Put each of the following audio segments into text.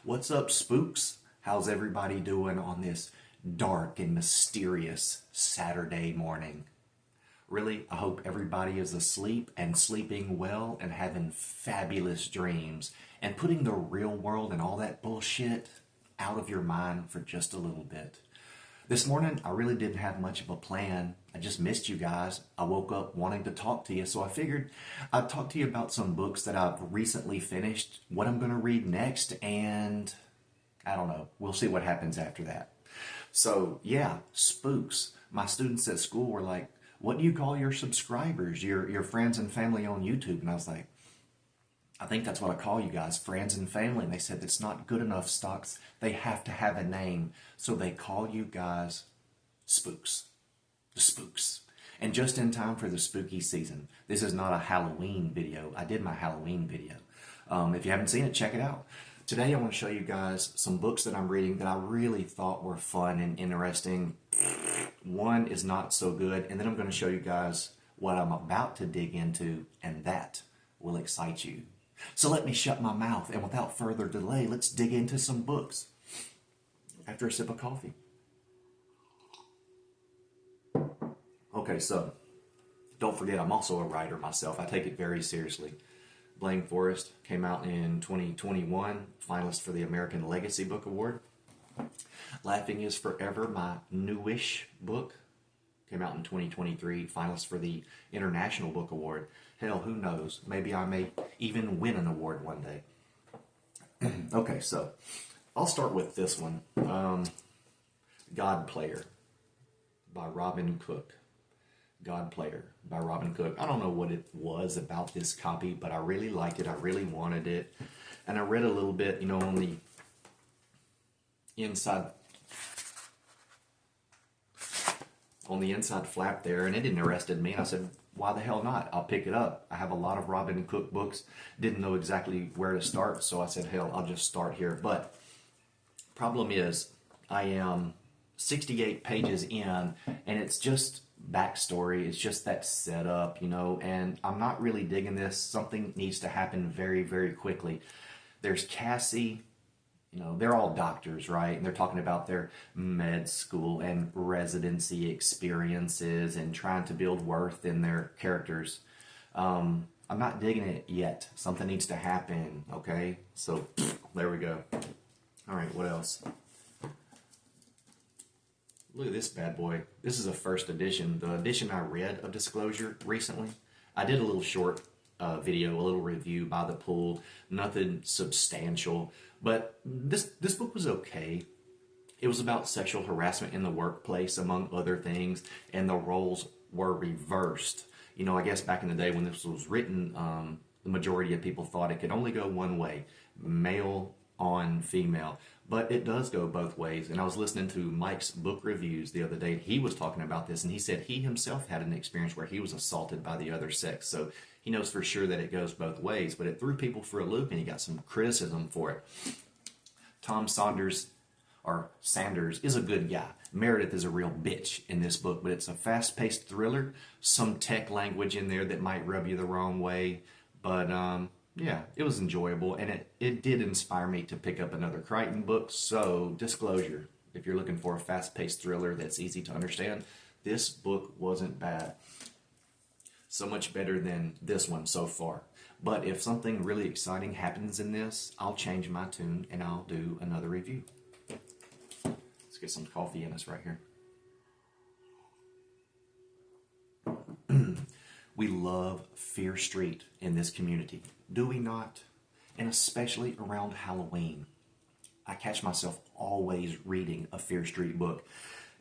What's up, spooks? How's everybody doing on this dark and mysterious Saturday morning? Really, I hope everybody is asleep and sleeping well and having fabulous dreams and putting the real world and all that bullshit out of your mind for just a little bit. This morning, I really didn't have much of a plan. I just missed you guys. I woke up wanting to talk to you, so I figured I'd talk to you about some books that I've recently finished, what I'm going to read next, and I don't know. We'll see what happens after that. So, yeah, spooks. My students at school were like, what do you call your subscribers, your friends and family on YouTube? And I was like, I think that's what I call you guys, friends and family. And they said, it's not good enough, Stocks. They have to have a name. So they call you guys spooks. The spooks. And just in time for the spooky season. This is not a Halloween video. I did my Halloween video. If you haven't seen it, check it out. Today I want to show you guys some books that I'm reading that I really thought were fun and interesting. One is not so good. And then I'm going to show you guys what I'm about to dig into, and that will excite you. So let me shut my mouth, and without further delay, let's dig into some books. After a sip of coffee. Okay, so don't forget, I'm also a writer myself. I take it very seriously. Blaine Forrest came out in 2021, finalist for the American Legacy Book Award. Laughing is Forever, my newish book, came out in 2023, finalist for the International Book Award. Hell, who knows? Maybe I may even win an award one day. Okay, so I'll start with this one. God Player by Robin Cook. God Player by Robin Cook. I don't know what it was about this copy, but I really liked it. I really wanted it. And I read a little bit, on the inside flap there, and it interested me. And I said, why the hell not? I'll pick it up. I have a lot of Robin Cook books. Didn't know exactly where to start, so I said, hell, I'll just start here. But problem is, I am 68 pages in, and it's just backstory. It's just that setup, and I'm not really digging this. Something needs to happen very, very quickly. There's Cassie. They're all doctors, right? And they're talking about their med school and residency experiences and trying to build worth in their characters. I'm not digging it yet. Something needs to happen, okay? So, there we go. All right, what else? Look at this bad boy. This is a first edition. The edition I read of Disclosure recently. I did a little short video, a little review by the pool. Nothing substantial. But this book was okay. It was about sexual harassment in the workplace, among other things, and the roles were reversed. I guess back in the day when this was written, the majority of people thought it could only go one way, male on female. But it does go both ways. And I was listening to Mike's book reviews the other day. He was talking about this, and he said he himself had an experience where he was assaulted by the other sex. So he knows for sure that it goes both ways, but it threw people for a loop, and he got some criticism for it. Tom Sanders is a good guy. Meredith is a real bitch in this book, but it's a fast-paced thriller. Some tech language in there that might rub you the wrong way, but yeah, it was enjoyable, and it did inspire me to pick up another Crichton book. So, Disclosure, if you're looking for a fast-paced thriller that's easy to understand, this book wasn't bad. So much better than this one so far. But if something really exciting happens in this, I'll change my tune and I'll do another review. Let's get some coffee in us right here. We love Fear Street in this community, do we not? And especially around Halloween. I catch myself always reading a Fear Street book.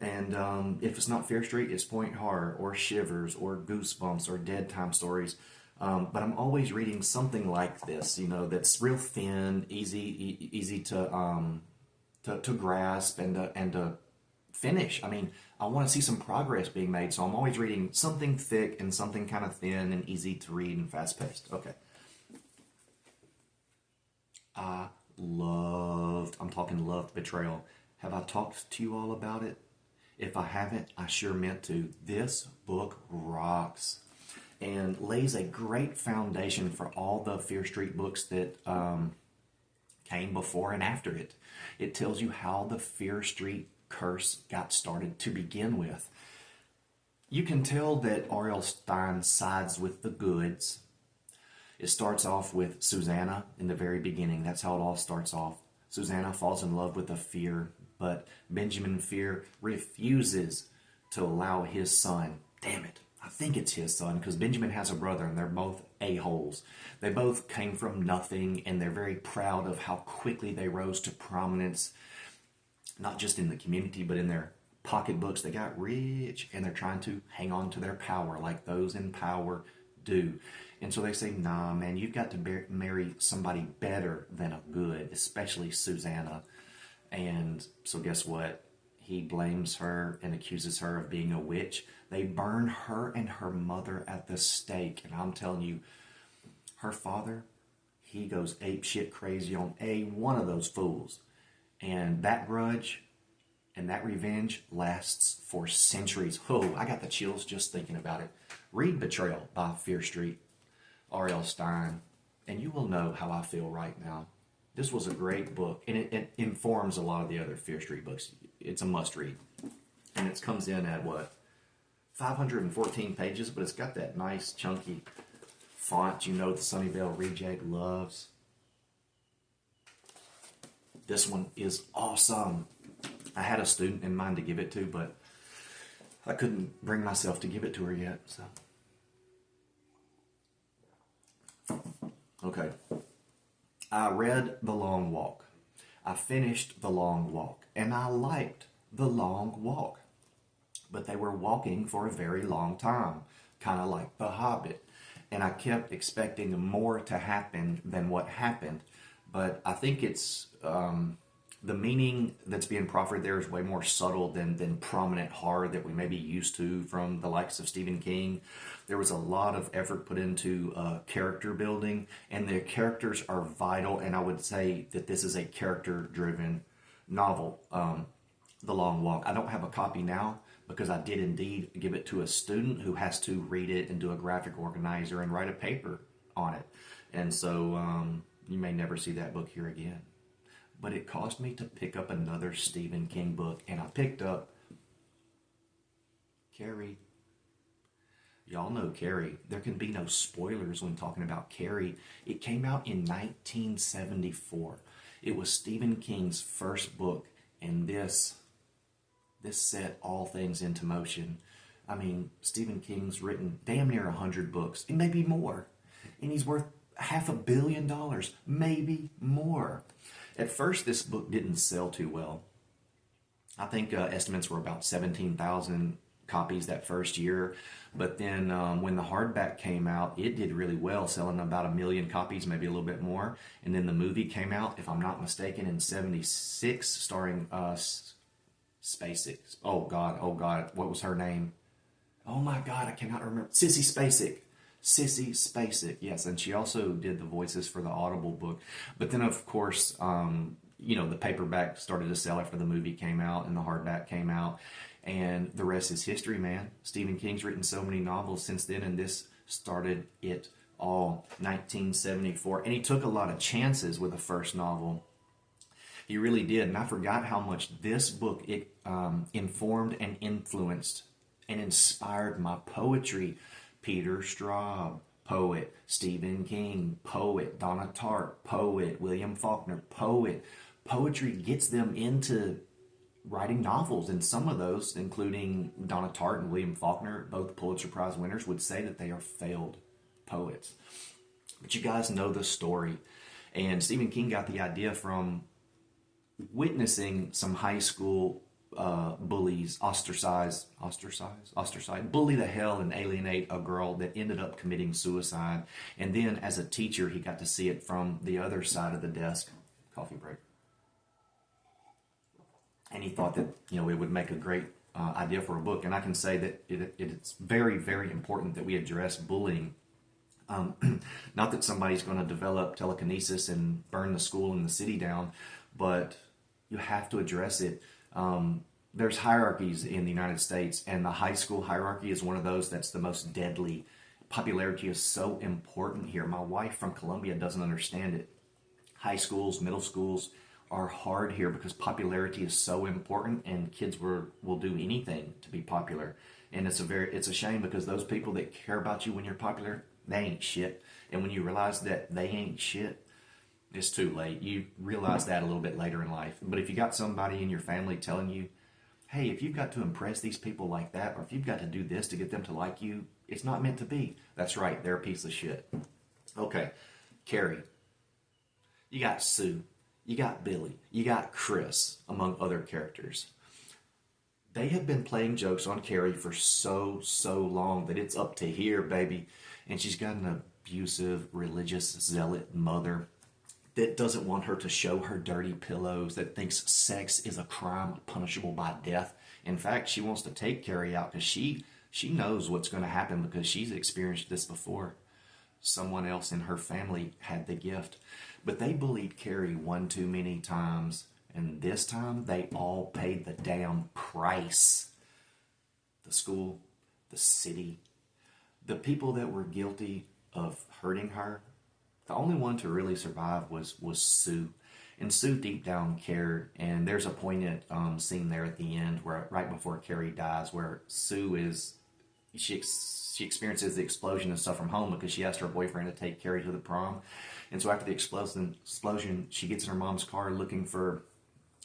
And if it's not Fear Street, it's Point Horror or Shivers or Goosebumps or Dead Time Stories. But I'm always reading something like this, that's real thin, easy to grasp and to finish. I mean, I want to see some progress being made, so I'm always reading something thick and something kind of thin and easy to read and fast-paced. Okay. I'm talking loved Betrayal. Have I talked to you all about it? If I haven't, I sure meant to. This book rocks and lays a great foundation for all the Fear Street books that came came before and after it. It tells you how the Fear Street curse got started to begin with. You can tell that R.L. Stine sides with the goods. It starts off with Susanna in the very beginning. That's how it all starts off. Susanna falls in love with a Fear, but Benjamin Fear refuses to allow his son, damn it, I think it's his son, because Benjamin has a brother and they're both a-holes. They both came from nothing and they're very proud of how quickly they rose to prominence, not just in the community, but in their pocketbooks. They got rich and they're trying to hang on to their power like those in power do. And so they say, nah, man, you've got to marry somebody better than a good, especially Susanna. And so guess what? He blames her and accuses her of being a witch. They burn her and her mother at the stake. And I'm telling you, her father, he goes apeshit crazy on one of those fools. And that grudge and that revenge lasts for centuries. Oh, I got the chills just thinking about it. Read Betrayal by Fear Street, R.L. Stine, and you will know how I feel right now. This was a great book, and it informs a lot of the other Fear Street books. It's a must-read. And it comes in at, 514 pages, but it's got that nice, chunky font the Sunnyvale Reject loves. This one is awesome. I had a student in mind to give it to, but I couldn't bring myself to give it to her yet, so. Okay. I read The Long Walk. I finished The Long Walk, and I liked The Long Walk. But they were walking for a very long time, kind of like The Hobbit. And I kept expecting more to happen than what happened. But I think it's the meaning that's being proffered there is way more subtle than prominent horror that we may be used to from the likes of Stephen King. There was a lot of effort put into character building, and the characters are vital, and I would say that this is a character-driven novel, The Long Walk. I don't have a copy now because I did indeed give it to a student who has to read it and do a graphic organizer and write a paper on it. And so you may never see that book here again. But it caused me to pick up another Stephen King book, and I picked up Carrie. Y'all know Carrie. There can be no spoilers when talking about Carrie. It came out in 1974. It was Stephen King's first book, and this set all things into motion. I mean, Stephen King's written damn near 100 books, and maybe more. And he's worth $500 million, maybe more. At first, this book didn't sell too well. I think estimates were about 17,000 copies that first year. But then when the hardback came out, it did really well, selling about 1 million copies, maybe a little bit more. And then the movie came out, if I'm not mistaken, in 76, starring Spacek. Oh, God. What was her name? Oh, my God, I cannot remember. Sissy Spacek, yes, and she also did the voices for the Audible book. But then, of course, the paperback started to sell after the movie came out and the hardback came out, and the rest is history, man. Stephen King's written so many novels since then, and this started it all, 1974. And he took a lot of chances with the first novel. He really did, and I forgot how much this book informed and influenced and inspired my poetry. Peter Straub, poet. Stephen King, poet. Donna Tartt, poet. William Faulkner, poet. Poetry gets them into writing novels, and some of those, including Donna Tartt and William Faulkner, both Pulitzer Prize winners, would say that they are failed poets. But you guys know the story. And Stephen King got the idea from witnessing some high school bullies ostracize, bully the hell and alienate a girl that ended up committing suicide. And then as a teacher, he got to see it from the other side of the desk. Coffee break. And he thought that, it would make a great idea for a book. And I can say that it's very, very important that we address bullying. Not that somebody's going to develop telekinesis and burn the school and the city down, but you have to address it. There's hierarchies in the United States, and the high school hierarchy is one of those that's the most deadly. Popularity is so important here. My wife from Columbia doesn't understand it. High schools, middle schools are hard here because popularity is so important, and kids will do anything to be popular. And it's a shame because those people that care about you when you're popular, they ain't shit. And when you realize that they ain't shit, it's too late. You realize that a little bit later in life. But if you got somebody in your family telling you, hey, if you've got to impress these people like that, or if you've got to do this to get them to like you, it's not meant to be. That's right, they're a piece of shit. Okay, Carrie. You got Sue. You got Billy. You got Chris, among other characters. They have been playing jokes on Carrie for so long that it's up to here, baby. And she's got an abusive, religious, zealot mother that doesn't want her to show her dirty pillows, that thinks sex is a crime punishable by death. In fact, she wants to take Carrie out because she knows what's going to happen because she's experienced this before. Someone else in her family had the gift. But they bullied Carrie one too many times, and this time they all paid the damn price. The school, the city, the people that were guilty of hurting her. The only one to really survive was Sue. And Sue deep down cared. And there's a poignant scene there at the end where right before Carrie dies where Sue is, she experiences the explosion and stuff from home because she asked her boyfriend to take Carrie to the prom. And so after the explosion, she gets in her mom's car looking for,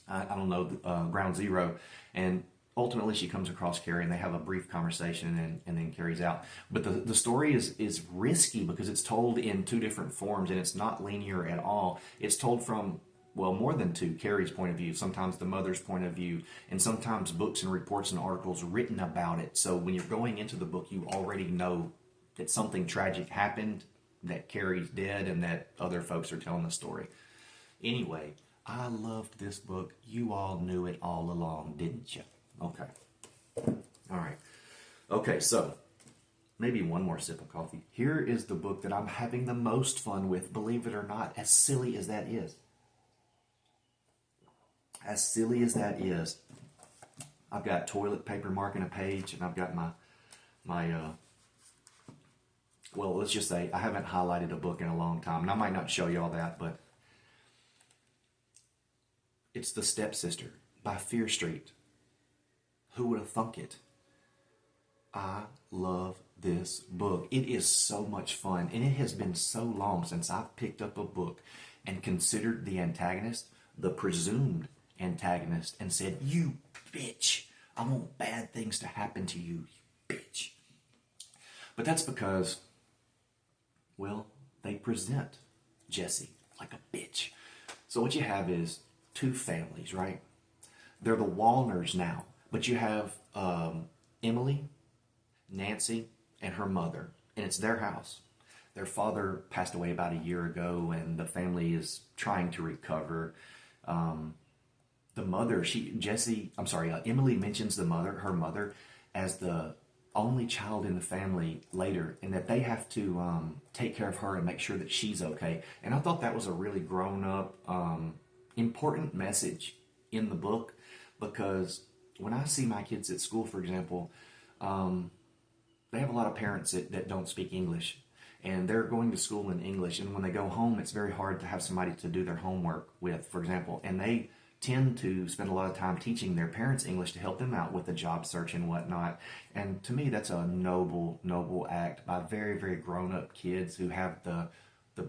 I don't know, ground zero. And ultimately she comes across Carrie and they have a brief conversation and then Carrie's out. But the story is risky because it's told in two different forms and it's not linear at all. It's told from, well, more than two, Carrie's point of view, sometimes the mother's point of view, and sometimes books and reports and articles written about it. So when you're going into the book, you already know that something tragic happened, that Carrie's dead, and that other folks are telling the story. Anyway, I loved this book. You all knew it all along, didn't you? Okay. All right. Okay, so maybe one more sip of coffee. Here is the book that I'm having the most fun with, believe it or not, as silly as that is. As silly as that is, I've got toilet paper marking a page, and I've got my well, let's just say I haven't highlighted a book in a long time, and I might not show you all that, but it's The Stepsister by Fear Street. Who would have thunk it? I love this book. It is so much fun, and it has been so long since I've picked up a book and considered the antagonist, the presumed antagonist, and said, you bitch, I want bad things to happen to you, you bitch. But that's because, well, they present Jesse like a bitch. So what you have is two families, right? They're the Walners now, but you have Emily, Nancy, and her mother, and it's their house. Their father passed away about a year ago, and the family is trying to recover. The mother, Emily mentions her mother, as the only child in the family later, and that they have to take care of her and make sure that she's okay. And I thought that was a really grown-up, important message in the book, because when I see my kids at school, for example, they have a lot of parents that don't speak English, and they're going to school in English, and when they go home, it's very hard to have somebody to do their homework with, for example, and they tend to spend a lot of time teaching their parents English to help them out with the job search and whatnot. And to me, that's a noble act by very, very grown-up kids who have the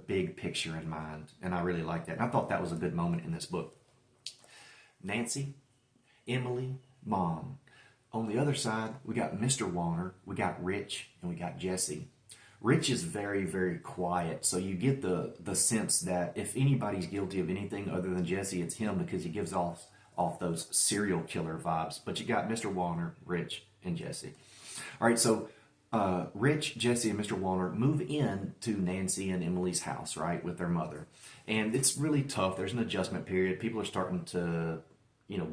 big picture in mind. And I really like that. And I thought that was a good moment in this book. Nancy, Emily, Mom. On the other side, we got Mr. Warner, we got Rich, and we got Jesse. Rich is very, very quiet, so you get the sense that if anybody's guilty of anything other than Jesse, it's him, because he gives off those serial killer vibes. But you got Mr. Warner, Rich, and Jesse. All right, so Rich, Jesse, and Mr. Warner move in to Nancy and Emily's house, right, with their mother. And it's really tough. There's an adjustment period. People are starting to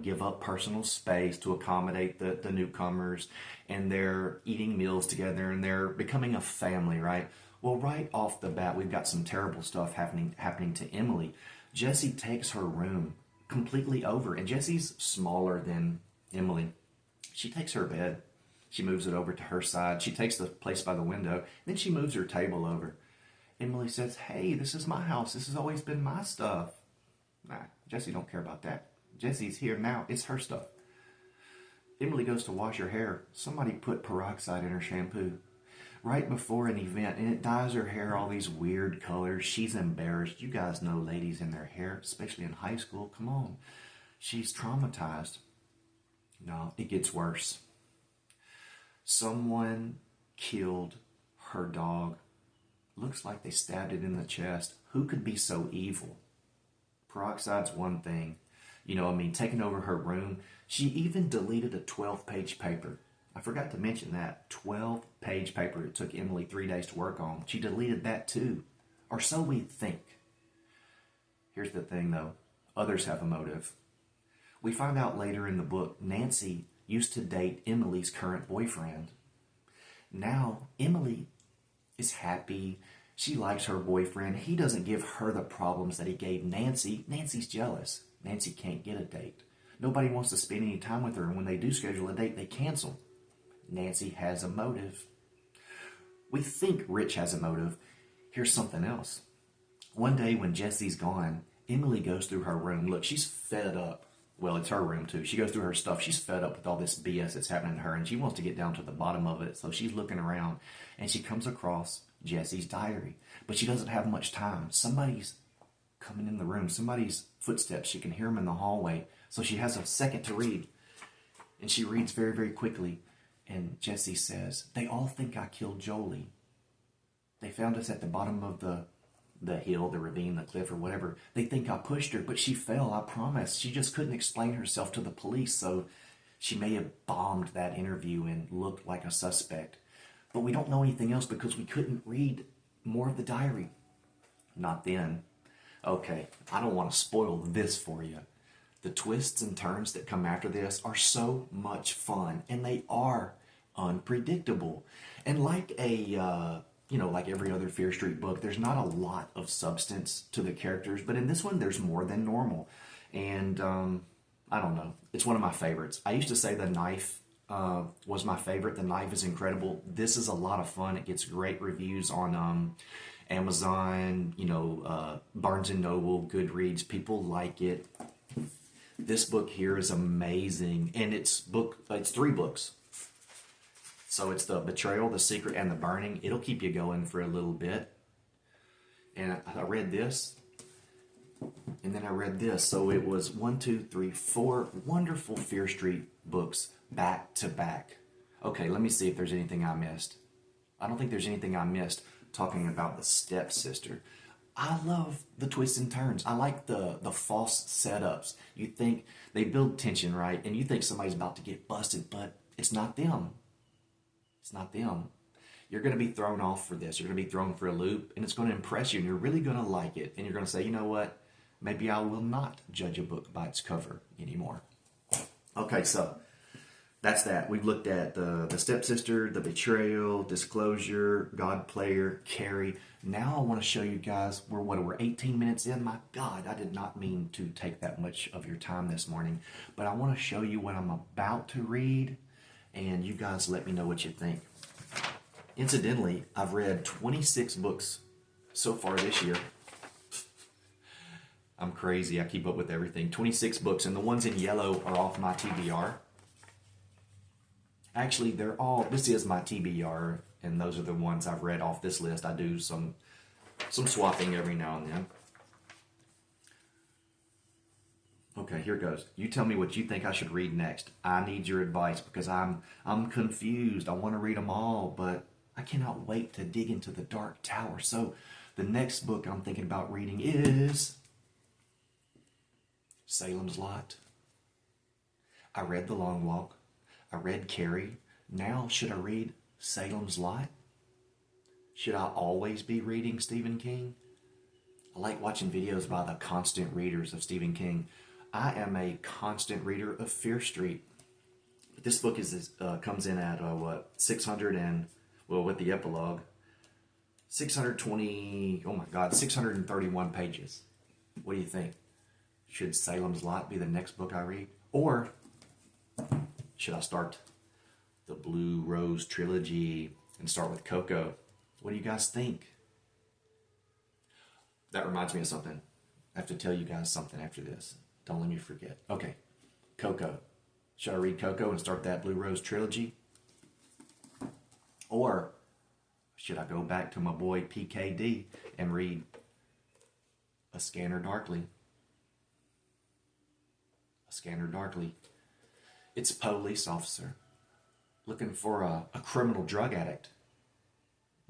give up personal space to accommodate the newcomers, and they're eating meals together, and they're becoming a family, right? Well, right off the bat, we've got some terrible stuff happening to Emily. Jesse takes her room completely over, and Jesse's smaller than Emily. She takes her bed, she moves it over to her side, she takes the place by the window, then she moves her table over. Emily says, hey, this is my house. This has always been my stuff. Nah, Jessie don't care about that. Jessie's here now. It's her stuff. Emily goes to wash her hair. Somebody put peroxide in her shampoo right before an event, and it dyes her hair all these weird colors. She's embarrassed. You guys know ladies in their hair, especially in high school. Come on. She's traumatized. No, it gets worse. Someone killed her dog. Looks like they stabbed it in the chest. Who could be so evil? Peroxide's one thing. Taking over her room. She even deleted a 12-page paper. I forgot to mention that. 12-page paper it took Emily 3 days to work on. She deleted that too. Or so we think. Here's the thing though. Others have a motive. We find out later in the book, Nancy used to date Emily's current boyfriend. Now, Emily is happy. She likes her boyfriend. He doesn't give her the problems that he gave Nancy. Nancy's jealous. Nancy can't get a date. Nobody wants to spend any time with her, and when they do schedule a date, they cancel. Nancy has a motive. We think Rich has a motive. Here's something else. One day when Jesse's gone, Emily goes through her room. Look, she's fed up. Well, it's her room too. She goes through her stuff. She's fed up with all this BS that's happening to her, and she wants to get down to the bottom of it. So she's looking around, and she comes across Jesse's diary. But she doesn't have much time. Somebody's coming in the room. Somebody's footsteps. She can hear them in the hallway. So she has a second to read. And she reads very, very quickly. And Jesse says, they all think I killed Jolie. They found us at the bottom of the hill, the ravine, the cliff, or whatever. They think I pushed her, but she fell, I promise. She just couldn't explain herself to the police, so she may have bombed that interview and looked like a suspect. But we don't know anything else because we couldn't read more of the diary. Not then. Okay, I don't want to spoil this for you. The twists and turns that come after this are so much fun, and they are unpredictable. And like like every other Fear Street book, there's not a lot of substance to the characters, but in this one, there's more than normal. And I don't know. It's one of my favorites. I used to say The Knife was my favorite. The Knife is incredible. This is a lot of fun. It gets great reviews on Amazon, Barnes & Noble, Goodreads. People like it. This book here is amazing, and it's 3 books. So it's The Betrayal, The Secret, and The Burning. It'll keep you going for a little bit. And I read this, and then I read this. So it was 4 wonderful Fear Street books back to back. Okay, let me see if there's anything I missed. I don't think there's anything I missed talking about the Stepsister. I love the twists and turns. I like the false setups. You think they build tension, right? And you think somebody's about to get busted, but it's not them. It's not them. You're going to be thrown off for this. You're going to be thrown for a loop, and it's going to impress you, and you're really going to like it. And you're going to say, you know what? Maybe I will not judge a book by its cover anymore. Okay, so that's that. We've looked at the Stepsister, The Betrayal, Disclosure, God Player, Carrie. Now I want to show you guys, we're 18 minutes in. My God, I did not mean to take that much of your time this morning. But I want to show you what I'm about to read, and you guys let me know what you think. Incidentally, I've read 26 books so far this year. I'm crazy. I keep up with everything. 26 books, and the ones in yellow are off my TBR. Actually, this is my TBR, and those are the ones I've read off this list. I do some swapping every now and then. Okay, here goes. You tell me what you think I should read next. I need your advice because I'm confused. I want to read them all, but I cannot wait to dig into the Dark Tower. So the next book I'm thinking about reading is Salem's Lot. I read The Long Walk. I read Carrie. Now, should I read Salem's Lot? Should I always be reading Stephen King? I like watching videos by the constant readers of Stephen King. I am a constant reader of Fear Street. This book comes in at 600 and, with the epilogue, 631 pages. What do you think? Should Salem's Lot be the next book I read? Or should I start the Blue Rose trilogy and start with Coco? What do you guys think? That reminds me of something. I have to tell you guys something after this. Don't let me forget. Okay, Coco. Should I read Coco and start that Blue Rose trilogy? Or should I go back to my boy PKD and read A Scanner Darkly? A Scanner Darkly. It's a police officer looking for a criminal drug addict.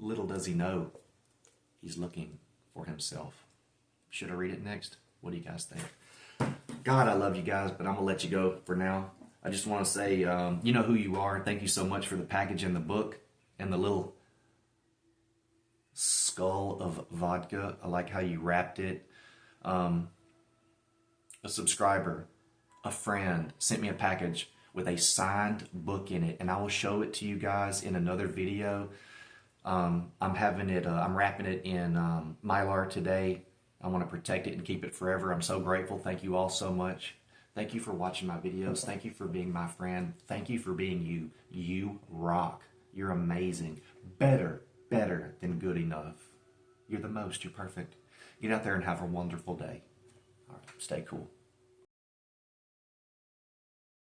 Little does he know, he's looking for himself. Should I read it next? What do you guys think? God, I love you guys, but I'm going to let you go for now. I just want to say, you know who you are. Thank you so much for the package and the book and the little skull of vodka. I like how you wrapped it. A subscriber, a friend, sent me a package with a signed book in it, and I will show it to you guys in another video. I'm wrapping it in Mylar today. I want to protect it and keep it forever. I'm so grateful. Thank you all so much. Thank you for watching my videos. Thank you for being my friend. Thank you for being you. You rock. You're amazing. Better than good enough. You're the most. You're perfect. Get out there and have a wonderful day. All right, stay cool.